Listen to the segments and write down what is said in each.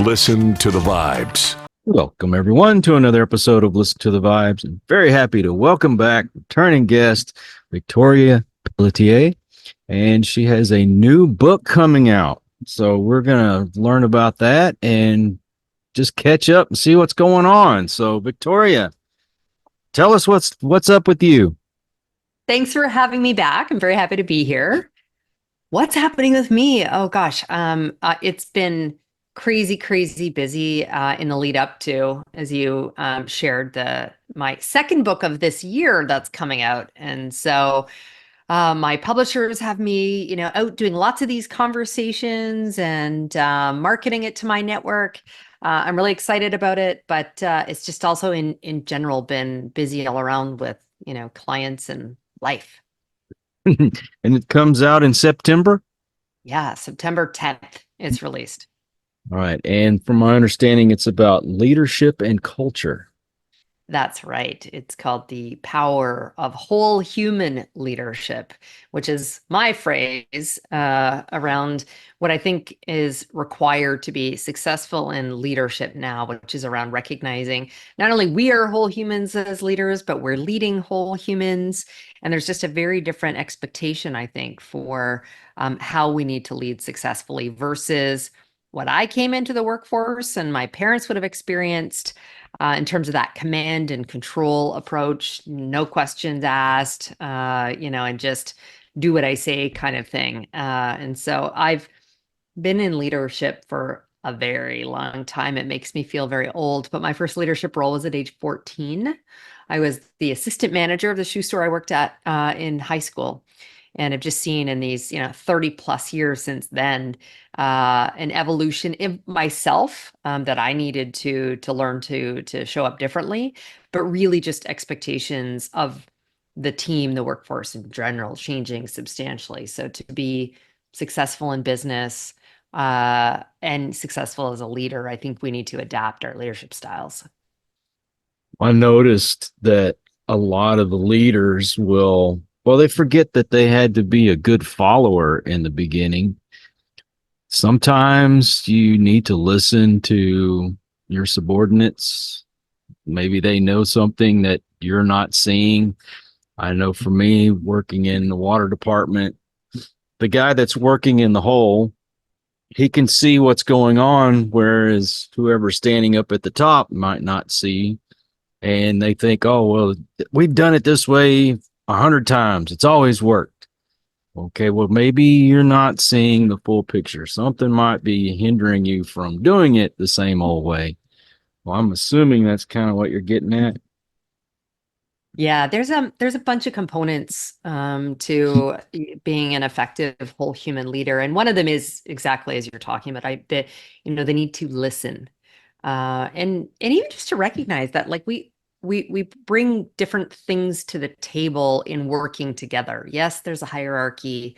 Listen to the Vibes. Welcome, everyone, to another episode of Listen to the Vibes. I'm very happy to welcome back returning guest, Victoria Pelletier, and she has a new book coming out. So we're going to learn about that and just catch up and see what's going on. So, Victoria, tell us what's up with you. Thanks for having me back. I'm very happy to be here. What's happening with me? Oh gosh, it's been crazy busy in the lead up to, as you shared, my second book of this year that's coming out, and so my publishers have me, out doing lots of these conversations and marketing it to my network. I'm really excited about it, but it's just also in general been busy all around with clients and life. And it comes out in September. Yeah, September 10th it's released. All right. And from my understanding, it's about leadership and culture. That's right. It's called The Power of Whole Human Leadership, which is my phrase around what I think is required to be successful in leadership now, which is around recognizing not only we are whole humans as leaders, but we're leading whole humans. And there's just a very different expectation, I think, for how we need to lead successfully versus what I came into the workforce and my parents would have experienced. In terms of that command and control approach, no questions asked, and just do what I say kind of thing. And so I've been in leadership for a very long time. It makes me feel very old, but my first leadership role was at age 14. I was the assistant manager of the shoe store I worked at in high school. And I've just seen in these, 30 plus years since then, an evolution in myself that I needed to learn to show up differently, but really just expectations of the team, the workforce in general, changing substantially. So to be successful in business and successful as a leader, I think we need to adapt our leadership styles. I noticed that a lot of the leaders they forget that they had to be a good follower in the beginning. Sometimes you need to listen to your subordinates. Maybe they know something that you're not seeing. I know for me, working in the water department, the guy that's working in the hole, he can see what's going on, whereas whoever's standing up at the top might not see. And they think, oh, well, we've done it this way 100 times. It's always worked. Okay, well, maybe you're not seeing the full picture. Something might be hindering you from doing it the same old way. Well, I'm assuming that's kind of what you're getting at. Yeah, there's a bunch of components to being an effective whole human leader, and one of them is exactly as you're talking about. They need to listen, and even just to recognize that, like we bring different things to the table in working together. Yes, there's a hierarchy,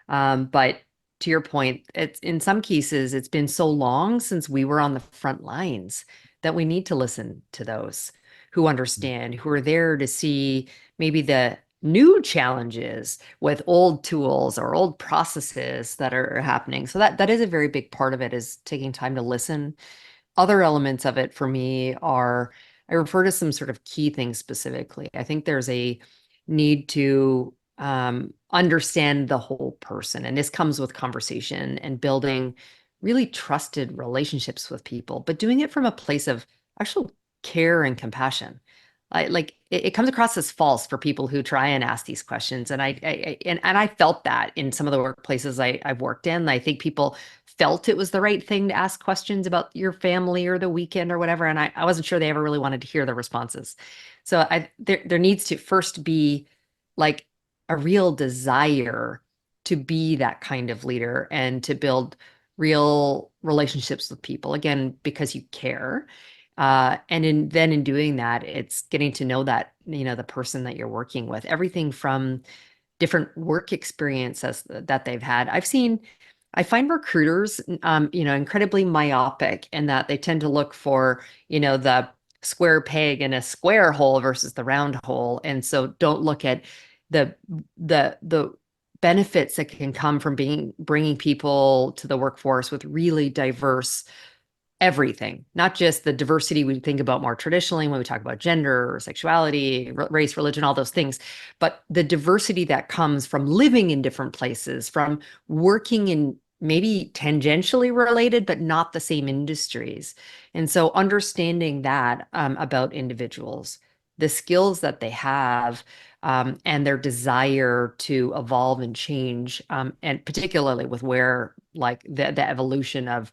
but to your point, it's in some cases it's been so long since we were on the front lines that we need to listen to those who understand, who are there to see maybe the new challenges with old tools or old processes that are happening. So that is a very big part of it, is taking time to listen. Other elements of it for me are, I refer to some sort of key things specifically. I think there's a need to understand the whole person. And this comes with conversation and building really trusted relationships with people, but doing it from a place of actual care and compassion. It comes across as false for people who try and ask these questions. And I felt that in some of the workplaces I've worked in. I think people felt it was the right thing to ask questions about your family or the weekend or whatever. And I wasn't sure they ever really wanted to hear the responses. So there needs to first be like a real desire to be that kind of leader and to build real relationships with people, again, because you care. Then in doing that, it's getting to know that, the person that you're working with, everything from different work experiences that they've had. I find recruiters, incredibly myopic in that they tend to look for, the square peg in a square hole versus the round hole. And so don't look at the benefits that can come from bringing people to the workforce with really diverse everything, not just the diversity we think about more traditionally when we talk about gender or sexuality, race, religion, all those things, but the diversity that comes from living in different places, from working in maybe tangentially related, but not the same industries. And so understanding that about individuals, the skills that they have, and their desire to evolve and change, and particularly with where like the evolution of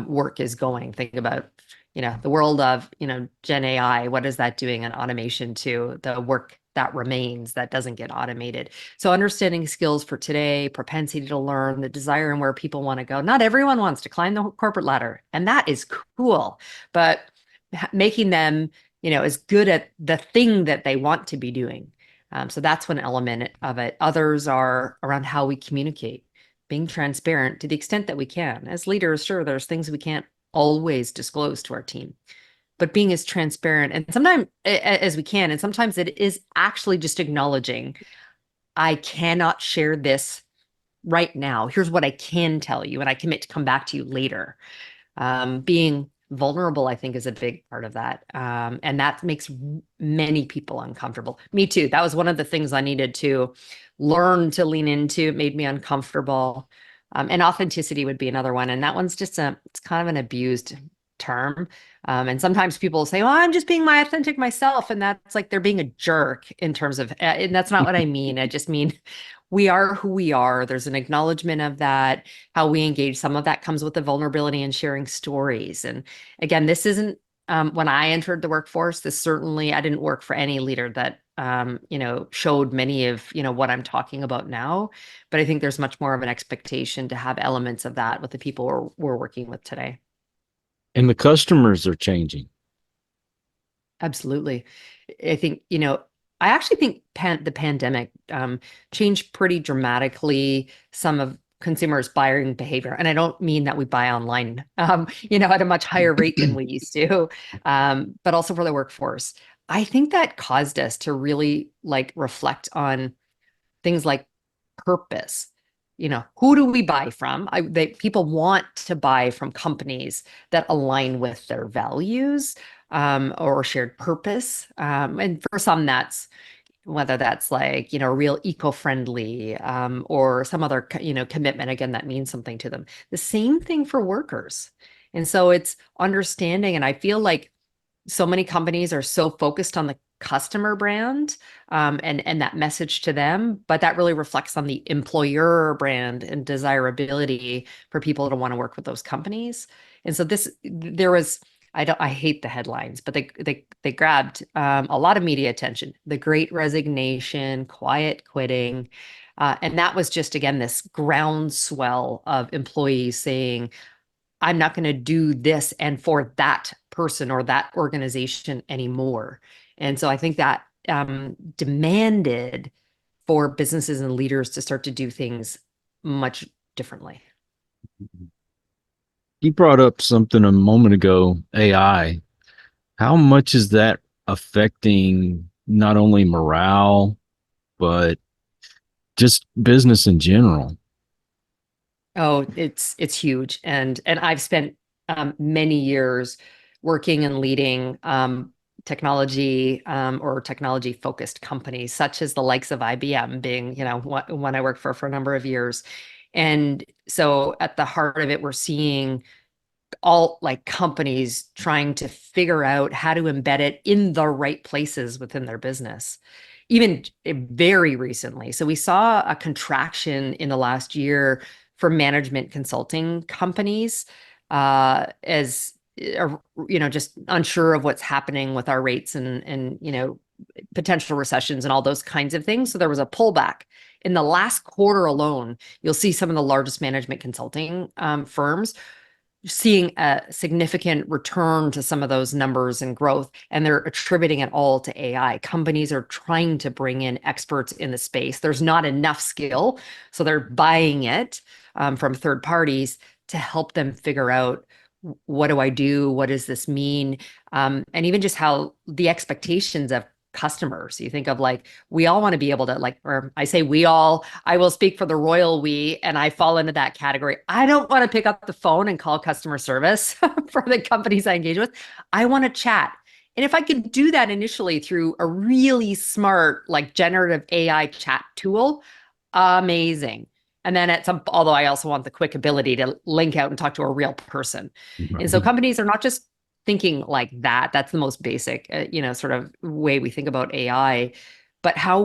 work is going. Think about, the world of, Gen AI. What is that doing in automation to the work that remains that doesn't get automated? So understanding skills for today, propensity to learn, the desire and where people want to go. Not everyone wants to climb the corporate ladder, and that is cool, but making them, as good at the thing that they want to be doing. So that's one element of it. Others are around how we communicate, being transparent to the extent that we can. As leaders, sure, there's things we can't always disclose to our team, but being as transparent and sometimes as we can. And sometimes it is actually just acknowledging, I cannot share this right now. Here's what I can tell you, and I commit to come back to you later. Being vulnerable, I think, is a big part of that. And that makes many people uncomfortable. Me too. That was one of the things I needed to learn to lean into. It made me uncomfortable. And authenticity would be another one. And that one's just it's kind of an abused term. And sometimes people say, well, I'm just being my authentic myself. And that's like they're being a jerk in terms of, and that's not what I mean. I just mean we are who we are. There's an acknowledgement of that, how we engage. Some of that comes with the vulnerability and sharing stories. And again, this isn't, when I entered the workforce, this certainly, I didn't work for any leader that, showed many of, what I'm talking about now. But I think there's much more of an expectation to have elements of that with the people we're working with today. And the customers are changing. Absolutely. I think, I actually think the pandemic changed pretty dramatically some of consumers' buying behavior. And I don't mean that we buy online, at a much higher rate than we used to, but also for the workforce. I think that caused us to really reflect on things like purpose. Who do we buy from? People want to buy from companies that align with their values, or shared purpose. And for some, that's whether that's real eco-friendly, or some other, commitment, again, that means something to them. The same thing for workers. And so it's understanding, and I feel like so many companies are so focused on the customer brand, and that message to them, but that really reflects on the employer brand and desirability for people to want to work with those companies. And so there was, I hate the headlines, but they grabbed a lot of media attention. The Great Resignation, quiet quitting, and that was just, again, this groundswell of employees saying, I'm not going to do this and for that person or that organization anymore. And so I think that demanded for businesses and leaders to start to do things much differently. You brought up something a moment ago, AI. How much is that affecting not only morale, but just business in general? Oh, it's huge. And I've spent many years working and leading technology, or technology focused companies, such as the likes of IBM, being, one I worked for a number of years. And so at the heart of it, we're seeing all companies trying to figure out how to embed it in the right places within their business, even very recently. So we saw a contraction in the last year for management consulting companies, as just unsure of what's happening with our rates and potential recessions and all those kinds of things. So there was a pullback in the last quarter alone. You'll see some of the largest management consulting firms seeing a significant return to some of those numbers and growth, and they're attributing it all to AI. Companies are trying to bring in experts in the space. There's not enough skill, so they're buying it from third parties to help them figure out, what do I do? What does this mean? And even just how the expectations of customers. You think of like, we all want to be able to like, or I say we all, I will speak for the royal we, and I fall into that category. I don't want to pick up the phone and call customer service for the companies I engage with. I want to chat. And if I can do that initially through a really smart, like generative AI chat tool, amazing. And then although I also want the quick ability to link out and talk to a real person. And so companies are not just thinking like that. That's the most basic, sort of way we think about AI. But I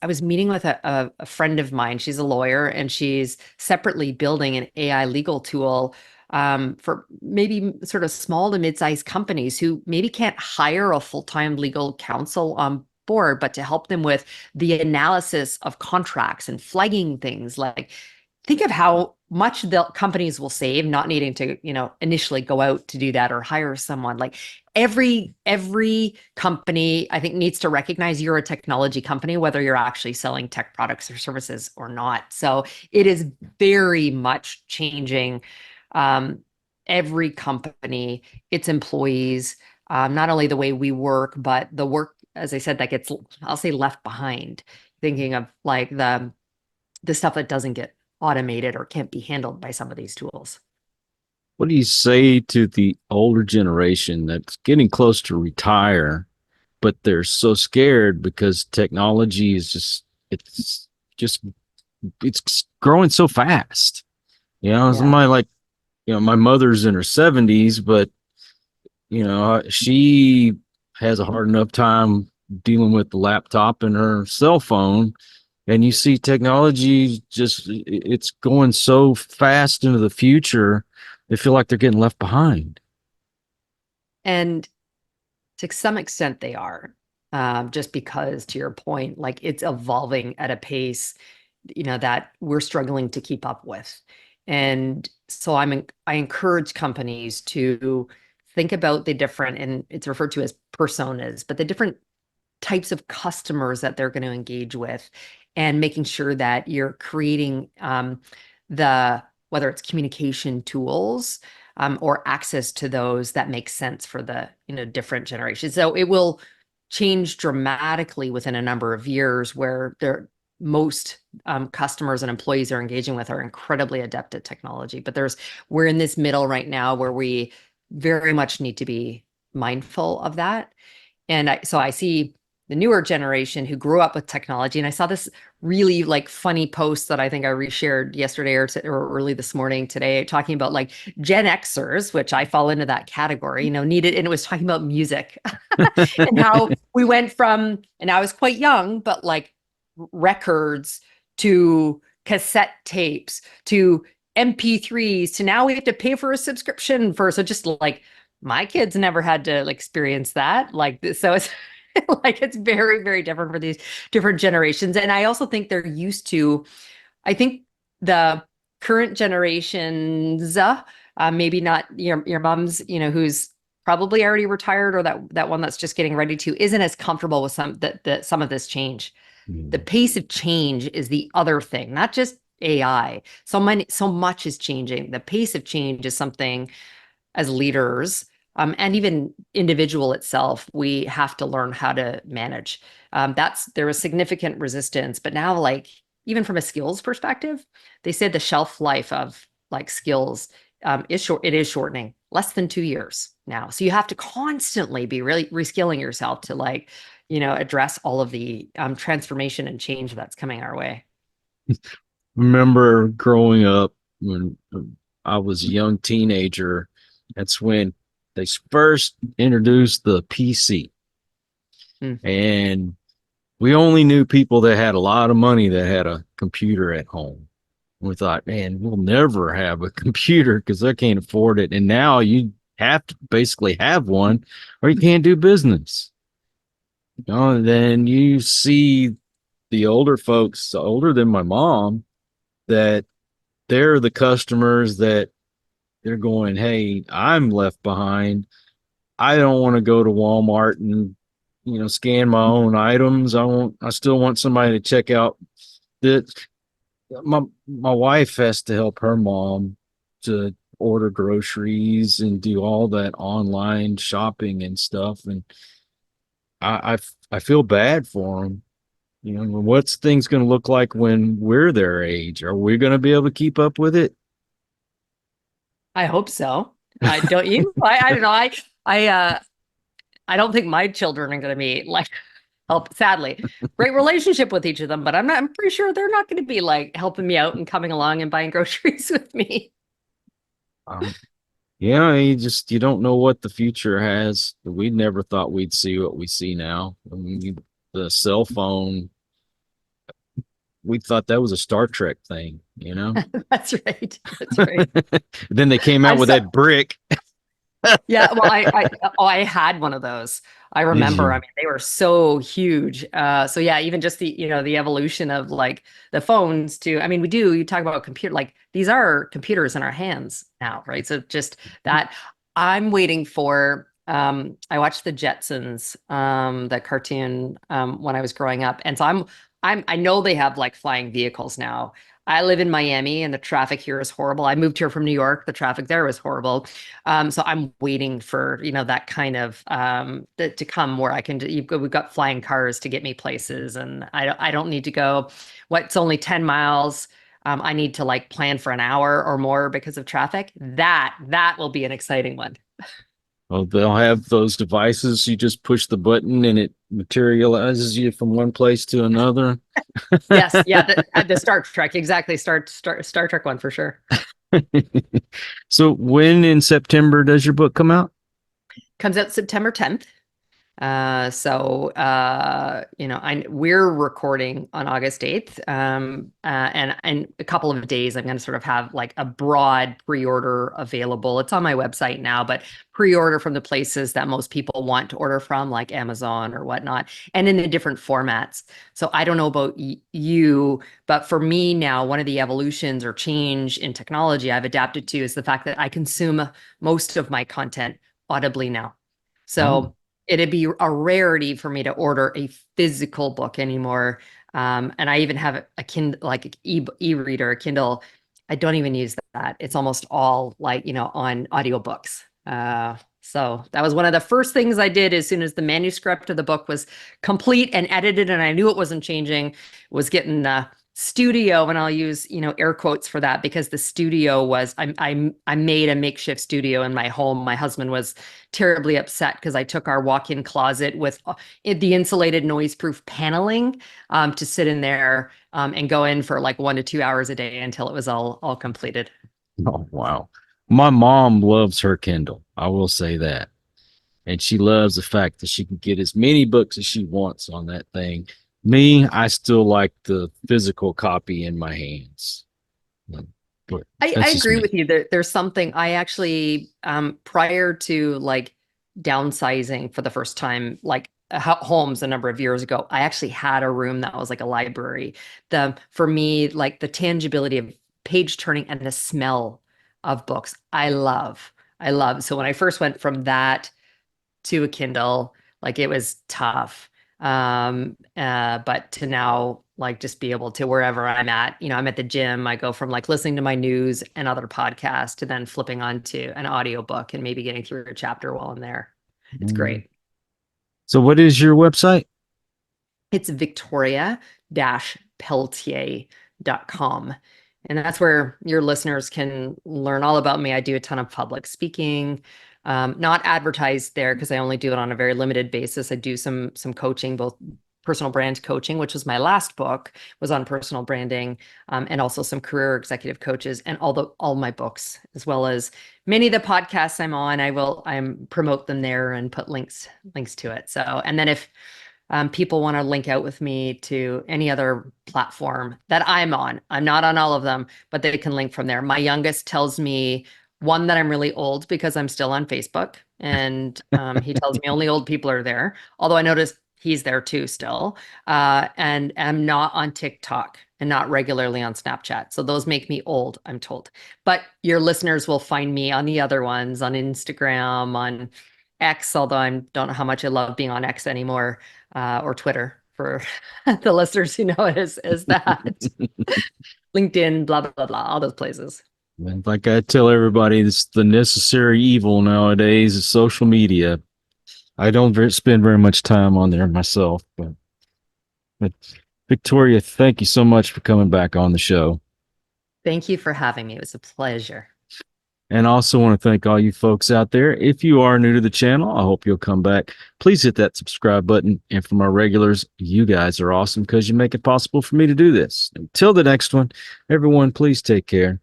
was meeting with a friend of mine. She's a lawyer, and she's separately building an AI legal tool for maybe sort of small to mid-sized companies who maybe can't hire a full-time legal counsel on board, but to help them with the analysis of contracts and flagging things. Like, think of how much the companies will save not needing to, initially go out to do that or hire someone. Like every company, I think, needs to recognize you're a technology company, whether you're actually selling tech products or services or not. So it is very much changing every company, its employees, not only the way we work, but the work, as I said, that gets, I'll say, left behind. Thinking of like the stuff that doesn't get automated or can't be handled by some of these tools. What do you say to the older generation that's getting close to retire, but they're so scared because technology is it's growing so fast? Somebody like, my mother's in her 70s, but she has a hard enough time dealing with the laptop and her cell phone. And you see technology it's going so fast into the future. They feel like they're getting left behind. And to some extent they are, just because, to your point, like it's evolving at a pace, that we're struggling to keep up with. And so I encourage companies to think about the different, and it's referred to as personas, but the different types of customers that they're going to engage with, and making sure that you're creating whether it's communication tools or access to those that make sense for the different generations. So it will change dramatically within a number of years, where most customers and employees are engaging with are incredibly adept at technology. But we're in this middle right now where we very much need to be mindful of that. And so I see the newer generation who grew up with technology. And I saw this really like funny post that I think I reshared yesterday or early this morning today, talking about like Gen Xers, which I fall into that category, needed, and it was talking about music and how we went from, and I was quite young, but like records to cassette tapes to MP3s to now we have to pay for a subscription so just like my kids never had to experience that. Like, so it's like, it's very, very different for these different generations. And I also think they're used to, I think the current generations, maybe not your mom's, who's probably already retired, or that one that's just getting ready to, isn't as comfortable with some of this change. The pace of change is the other thing, not just AI. So much is changing. The pace of change is something, as leaders, and even individual itself, we have to learn how to manage. There was significant resistance, but now, like, even from a skills perspective, they said the shelf life of like skills is short. It is shortening, less than 2 years now. So you have to constantly be really reskilling yourself to address all of the transformation and change that's coming our way. Remember growing up when I was a young teenager, that's when they first introduced the PC. And we only knew people that had a lot of money that had a computer at home. We thought, man, we'll never have a computer because I can't afford it. And now you have to basically have one or you can't do business. And then you see the older folks, older than my mom, that they're the customers that they're going, hey, I'm left behind. I don't want to go to Walmart and scan my own items. I still want somebody to check out that. My wife has to help her mom to order groceries and do all that online shopping and stuff. And I feel bad for them. You know, what's things going to look like when we're their age? Are we going to be able to keep up with it? I hope so. Don't you? I don't know. I I don't think my children are going to be like help. Sadly, great relationship with each of them, but I'm pretty sure they're not going to be like helping me out and coming along and buying groceries with me. Um, yeah, you don't know what the future has. We never thought we'd see what we see now. I mean, the cell phone, we thought that was a Star Trek thing, you know? That's right. That's right. Then they came out I'm with so that brick. Yeah, well, I had one of those. I Did remember. I you? mean, they were so huge. So yeah, even just the evolution of like the phones to, I mean, you talk about computer, like these are computers in our hands now, right? So just that I'm waiting for, I watched the Jetsons, the cartoon, when I was growing up. And so I know they have like flying vehicles now. I live in Miami and the traffic here is horrible. I moved here from New York. The traffic there was horrible. So I'm waiting for, that kind of to come where I can we've got flying cars to get me places and I don't need to go what's only 10 miles. I need to like plan for an hour or more because of traffic. That will be an exciting one. Well, they'll have those devices. You just push the button and it materializes you from one place to another. Yes, yeah, the Star Trek, exactly. Star Trek one for sure. So when in September does your book come out? Comes out September 10th. We're recording on August 8th. And in a couple of days, I'm going to sort of have like a broad pre-order available. It's on my website now, but pre-order from the places that most people want to order from, like Amazon or whatnot, and in the different formats. So I don't know about you, but for me now, one of the evolutions or change in technology I've adapted to is the fact that I consume most of my content audibly now. Oh, So it'd be a rarity for me to order a physical book anymore. And I even have a Kindle, like an e-reader, a Kindle. I don't even use that. It's almost all like, on audiobooks. So that was one of the first things I did as soon as the manuscript of the book was complete and edited, and I knew it wasn't changing, was getting the studio, and I'll use, air quotes for that because the studio was I made a makeshift studio in my home. My husband was terribly upset because I took our walk-in closet with the insulated noise-proof paneling to sit in there and go in for like 1 to 2 hours a day until it was all completed. oh, wow. My mom loves her Kindle. I will say that. And she loves the fact that she can get as many books as she wants on that thing. Me, I still like the physical copy in my hands. But I that's just agree me. with you. There's something I actually, prior to like downsizing for the first time, like homes a number of years ago, I actually had a room that was like a library. For me, like the tangibility of page turning and the smell of books, I love. I love. So when I first went from that to a Kindle, like it was tough. But to now like just be able to wherever I'm at, I'm at the gym, I go from like listening to my news and other podcasts to then flipping onto an audiobook and maybe getting through a chapter while I'm there. It's Mm. great. So, what is your website? It's victoria-peltier.com. And that's where your listeners can learn all about me. I do a ton of public speaking, not advertised there because I only do it on a very limited basis. I do some coaching, both personal brand coaching, which was my last book, was on personal branding, and also some career executive coaches, and all my books, as well as many of the podcasts I'm on. I'm promote them there and put links to it. So, and then if people want to link out with me to any other platform that I'm on. I'm not on all of them, but they can link from there. My youngest tells me one that I'm really old because I'm still on Facebook, and he tells me only old people are there. Although I noticed he's there too still, and I'm not on TikTok and not regularly on Snapchat. So those make me old, I'm told. But your listeners will find me on the other ones, on Instagram, on X, although I don't know how much I love being on X anymore, or Twitter for the listeners who know it as that. LinkedIn, blah, blah, blah, all those places. And like I tell everybody, it's the necessary evil nowadays is social media. I don't spend very much time on there myself, but Victoria, thank you so much for coming back on the show. Thank you for having me. It was a pleasure. And I also want to thank all you folks out there. If you are new to the channel, I hope you'll come back. Please hit that subscribe button. And for my regulars, you guys are awesome because you make it possible for me to do this. Until the next one, everyone, please take care.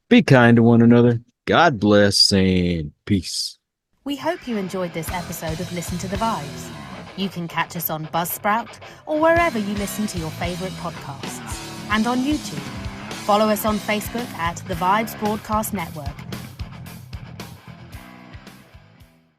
Be kind to one another. God bless and peace. We hope you enjoyed this episode of Listen to the Vibes. You can catch us on Buzzsprout or wherever you listen to your favourite podcasts. And on YouTube. Follow us on Facebook at The Vibes Broadcast Network